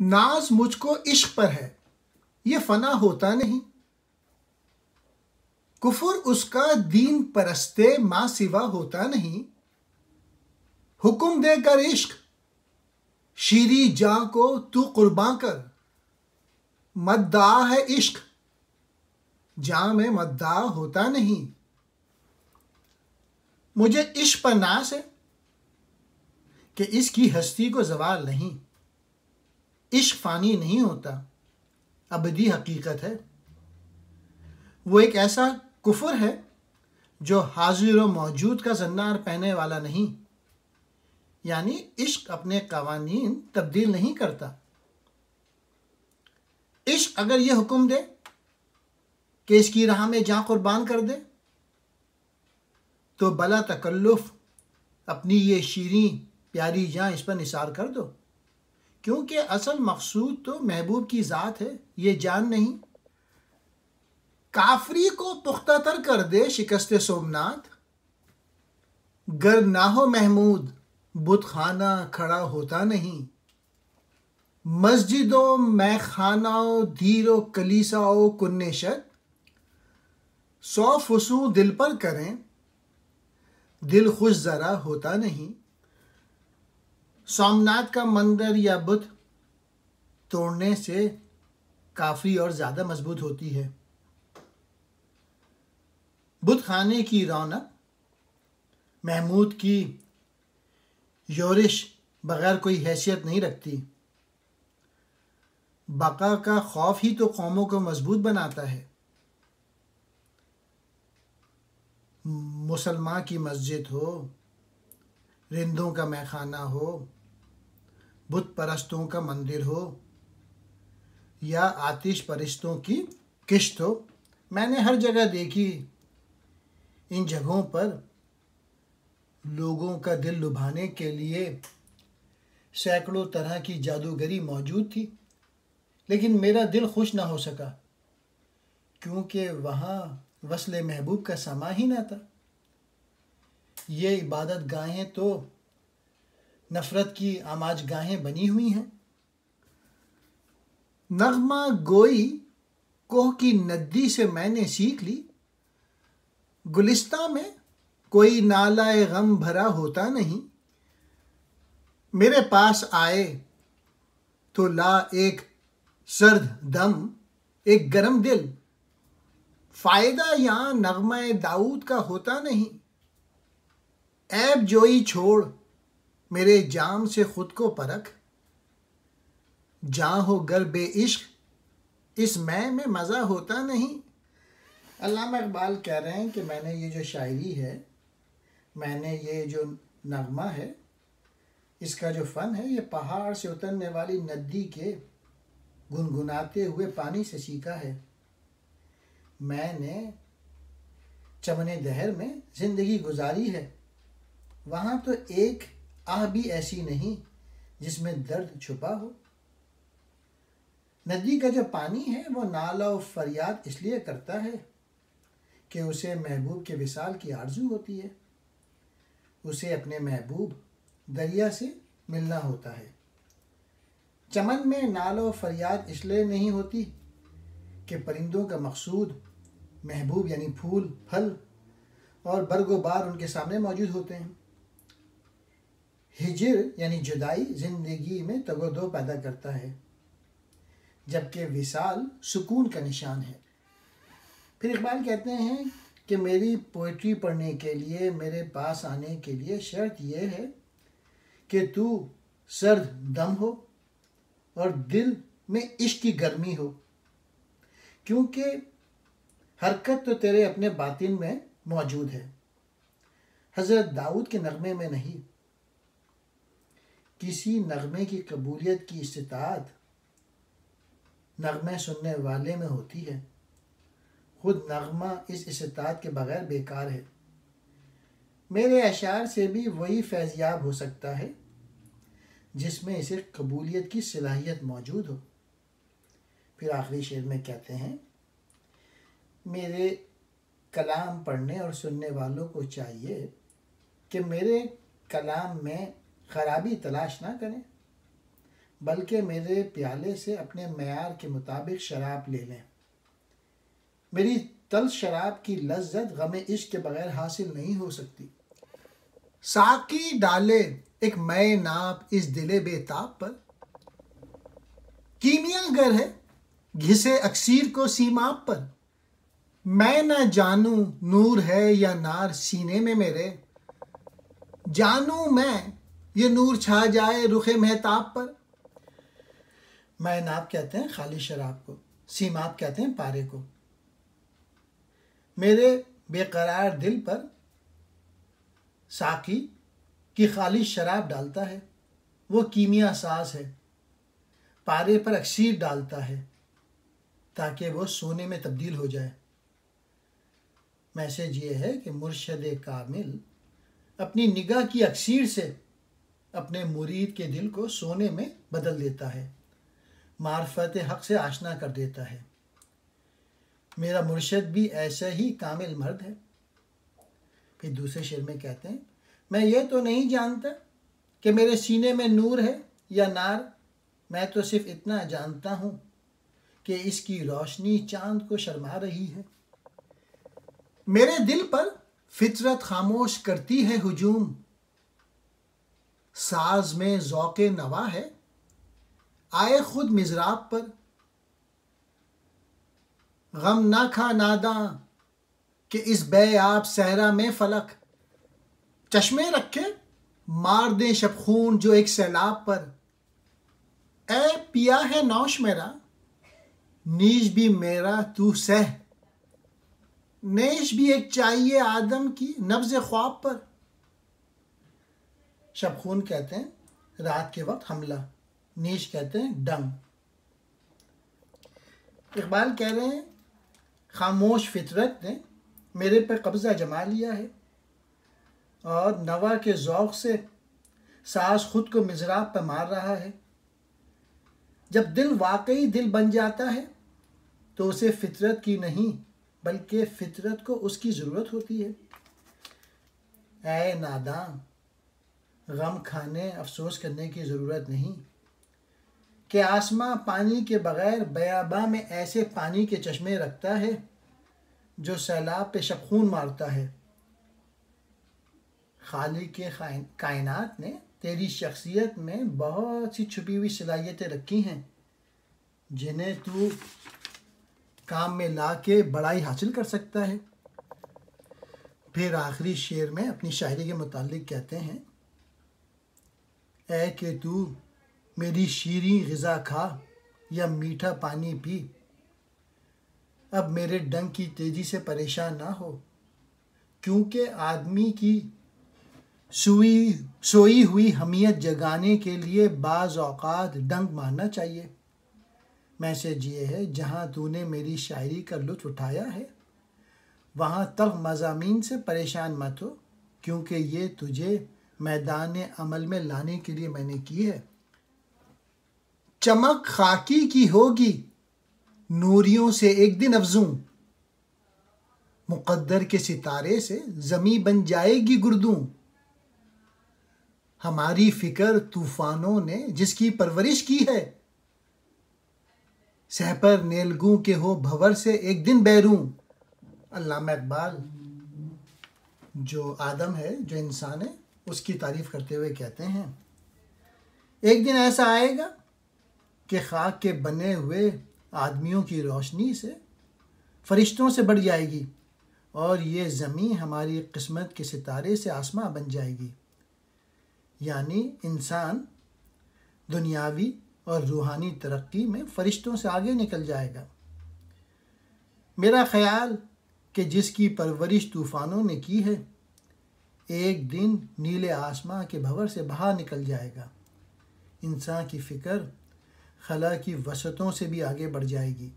नाज मुझको इश्क पर है, ये फना होता नहीं। कुफर उसका दीन परस्ते मां सिवा होता नहीं। हुक्म देकर इश्क शीरी जा को तू कुर्बान कर, मद्दा है इश्क जां में मद्दा होता नहीं। मुझे इश्क पर नाज है कि इसकी हस्ती को जवाल नहीं। इश्क फानी नहीं होता, अबदी हकीकत है। वो एक ऐसा कुफर है जो हाजिर व मौजूद का जन्नार पहने वाला नहीं, यानी इश्क अपने कवानीन तब्दील नहीं करता। इश्क अगर ये हुक्म दे कि इसकी राह में जान कुर्बान कर दे, तो बला तकल्लुफ अपनी ये शीरीं प्यारी जान इस पर निसार कर दो, क्योंकि असल मकसूद तो महबूब की ज़ात है, ये जान नहीं। काफरी को पुख्ता तर कर दे शिकस्त सोमनाथ, गर ना हो महमूद बुत खाना खड़ा होता नहीं। मस्जिदों मैं खानाओ धीरो कलीसाओ कुन्नेशत, 100 फुसू दिल पर करें दिल खुश जरा होता नहीं। सोमनाथ का मंदिर या बुत तोड़ने से काफी और ज्यादा मजबूत होती है। बुत खाने की रौनक महमूद की योरिश बगैर कोई हैसियत नहीं रखती। बका का खौफ ही तो कौमों को मजबूत बनाता है। मुसलमान की मस्जिद हो, रिंदों का मैखाना हो, बुत परस्तों का मंदिर हो या आतिश परिस्तों की किश्त हो, मैंने हर जगह देखी। इन जगहों पर लोगों का दिल लुभाने के लिए सैकड़ों तरह की जादूगरी मौजूद थी, लेकिन मेरा दिल खुश ना हो सका, क्योंकि वहाँ वस्ले महबूब का समा ही ना था। ये इबादत गाहें तो नफरत की आमाज गाहें बनी हुई हैं। नगमा गोई कोह की नद्दी से मैंने सीख ली, गुलिस्तां में कोई नालाए गम भरा होता नहीं। मेरे पास आए तो ला एक सर्द दम एक गरम दिल, फायदा यहां नगमा दाऊद का होता नहीं। ऐब जोई छोड़ मेरे जाम से खुद को परख, जां हो गर बे इश्क इस मैं में मज़ा होता नहीं। अल्लामा इकबाल कह रहे हैं कि मैंने ये जो शायरी है, मैंने ये जो नगमा है, इसका जो फ़न है, ये पहाड़ से उतरने वाली नदी के गुनगुनाते हुए पानी से सीखा है। मैंने चमने दहर में ज़िंदगी गुजारी है, वहाँ तो एक आह भी ऐसी नहीं जिसमें दर्द छुपा हो। नदी का जो पानी है वो नाला और फरियाद इसलिए करता है कि उसे महबूब के विसाल की आरजू होती है। उसे अपने महबूब दरिया से मिलना होता है। चमन में नाला और फरियाद इसलिए नहीं होती कि परिंदों का मकसूद महबूब यानी फूल फल और बरगोबार उनके सामने मौजूद होते हैं। हिजर यानी जुदाई जिंदगी में तगोदो पैदा करता है, जबकि विसाल सुकून का निशान है। फिर इकबाल कहते हैं कि मेरी पोइट्री पढ़ने के लिए, मेरे पास आने के लिए शर्त यह है कि तू सर्द दम हो और दिल में इश्क की गर्मी हो, क्योंकि हरकत तो तेरे अपने बातिन में मौजूद है, हज़रत दाऊद के नगमे में नहीं। किसी नगमे की कबूलियत की इस्तिताअत नगमे सुनने वाले में होती है, खुद नगमा इस इस्तिताअत के बगैर बेकार है। मेरे अशार से भी वही फैज़याब हो सकता है जिसमें इसे कबूलियत की सलाहियत मौजूद हो। फिर आखिरी शेर में कहते हैं, मेरे कलाम पढ़ने और सुनने वालों को चाहिए कि मेरे कलाम में खराबी तलाश ना करें, बल्कि मेरे प्याले से अपने मेयार के मुताबिक शराब ले लें। मेरी तल्ख शराब की लज्जत गम इश्क के बगैर हासिल नहीं हो सकती। साकी डाले एक मय नाप इस दिले बेताब पर, कीमिया गर है घिसे अक्सीर को सीमाप पर। मैं न जानूं नूर है या नार सीने में मेरे, जानूं मैं ये नूर छा जाए रुखे महताब पर। मय नाप कहते हैं खाली शराब को, सीमाप कहते हैं पारे को। मेरे बेकरार दिल पर साकी की खाली शराब डालता है, वो कीमिया साज है। पारे पर अक्सीर डालता है ताकि वो सोने में तब्दील हो जाए। मैसेज ये है कि मुर्शद कामिल अपनी निगाह की अक्सीर से अपने मुरीद के दिल को सोने में बदल देता है, मार्फत हक से आशना कर देता है। मेरा मुर्शद भी ऐसा ही कामिल मर्द है। फिर दूसरे शेर में कहते हैं, मैं ये तो नहीं जानता कि मेरे सीने में नूर है या नार, मैं तो सिर्फ इतना जानता हूँ कि इसकी रोशनी चांद को शर्मा रही है। मेरे दिल पर फितरत खामोश करती है हुजूम, साज में ज़ौक़े नवा है आए खुद मिज़राब पर। गम ना खा नादां कि इस बेआब सहरा में फलक, चश्मे रखे मार दे शबखून जो एक सैलाब पर। ए पिया है नौश मेरा नीश भी मेरा तू सह, नेश भी एक चाहिए आदम की नब्ज़ ख्वाब पर। शबखून कहते हैं रात के वक्त हमला, नीश कहते हैं डंग। इकबाल कह रहे हैं, खामोश फितरत ने मेरे पर कब्ज़ा जमा लिया है और नवा के ज़ौक़ से साज खुद को मिज़राब पर मार रहा है। जब दिल वाकई दिल बन जाता है तो उसे फितरत की नहीं बल्कि फितरत को उसकी ज़रूरत होती है। ऐ नादां, गम खाने अफसोस करने की ज़रूरत नहीं कि आसमां पानी के बग़ैर बयाबा में ऐसे पानी के चश्मे रखता है जो सैलाब पे शबखून मारता है। खालिक के कायनात ने तेरी शख्सियत में बहुत सी छुपी हुई सलाहियतें रखी हैं जिन्हें तू काम में ला के बड़ाई हासिल कर सकता है। फिर आखिरी शेर में अपनी शायरी के मुतालिक कहते हैं, ऐ कि तू मेरी शीरीं ग़िज़ा खा या मीठा पानी पी, अब मेरे डंग की तेज़ी से परेशान ना हो, क्योंकि आदमी की सोई हुई हमियत जगाने के लिए बाज़ औक़ात डंग मारना चाहिए। मैसेज ये है, जहाँ तूने मेरी शायरी का लुत्फ़ उठाया है वहाँ तल्ख़ मज़ामीन से परेशान मत हो, क्योंकि ये तुझे मैदान अमल में लाने के लिए मैंने की है। चमक खाकी की होगी नूरियों से एक दिन अफ़ज़ूं, मुक़द्दर के सितारे से ज़मी बन जाएगी गुर्दूं। हमारी फ़िक्र तूफ़ानों ने जिसकी परवरिश की है, सहपर नेलगू के हो भंवर से एक दिन बैरूं। अल्लामा इकबाल जो आदम है, जो इंसान है, उसकी तारीफ़ करते हुए कहते हैं, एक दिन ऐसा आएगा कि खाक के बने हुए आदमियों की रोशनी से फरिश्तों से बढ़ जाएगी और ये ज़मीं हमारी किस्मत के सितारे से आसमां बन जाएगी। यानी इंसान दुनियावी और रूहानी तरक्की में फरिश्तों से आगे निकल जाएगा। मेरा ख़याल कि जिसकी परवरिश तूफ़ानों ने की है, एक दिन नीले आसमां के भंवर से बाहर निकल जाएगा। इंसान की फ़िक्र खला की वसतों से भी आगे बढ़ जाएगी।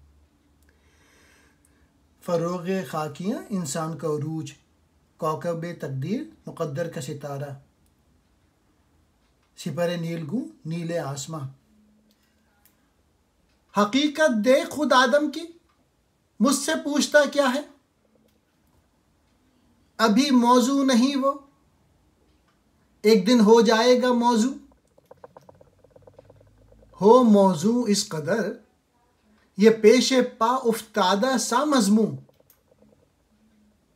फ़रोग़ खाकियाँ इंसान का उरूज, कौकब तकदीर मुक़द्दर का सितारा, सिपर नीलगू नीले आसमां। हकीकत देख खुद आदम की, मुझसे पूछता क्या है, अभी मौजू नहीं वो, एक दिन हो जाएगा मौजू। हो मौजू इस कदर ये पेश पा उफ्तादा सा मजमू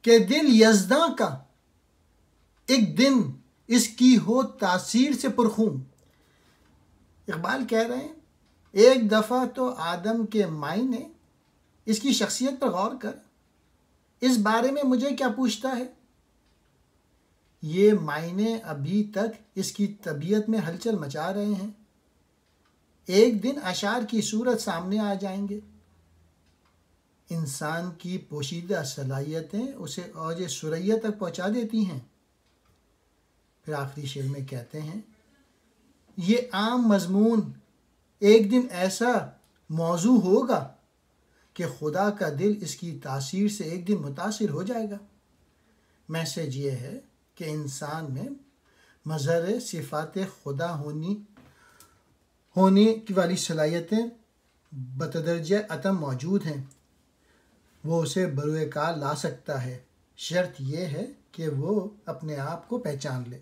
के दिल यज़दा का एक दिन इसकी हो तासीर से पुरखूं। इकबाल कह रहे हैं, एक दफ़ा तो आदम के मायने इसकी शख्सियत पर गौर कर, इस बारे में मुझे क्या पूछता है। ये मायने अभी तक इसकी तबीयत में हलचल मचा रहे हैं, एक दिन अशार की सूरत सामने आ जाएंगे। इंसान की पोशीदा सलाहियतें उसे औज सुरैया तक पहुंचा देती हैं। फिर आखिरी शेर में कहते हैं, ये आम मजमून एक दिन ऐसा मौजू होगा कि खुदा का दिल इसकी तासीर से एक दिन मुतासिर हो जाएगा। मैसेज ये है कि इंसान में मज़हर सिफ़ात खुदा होने की वाली सलाहियतें बतदर्ज अतम मौजूद हैं। वो उसे बरूए कार ला सकता है, शर्त यह है कि वो अपने आप को पहचान ले।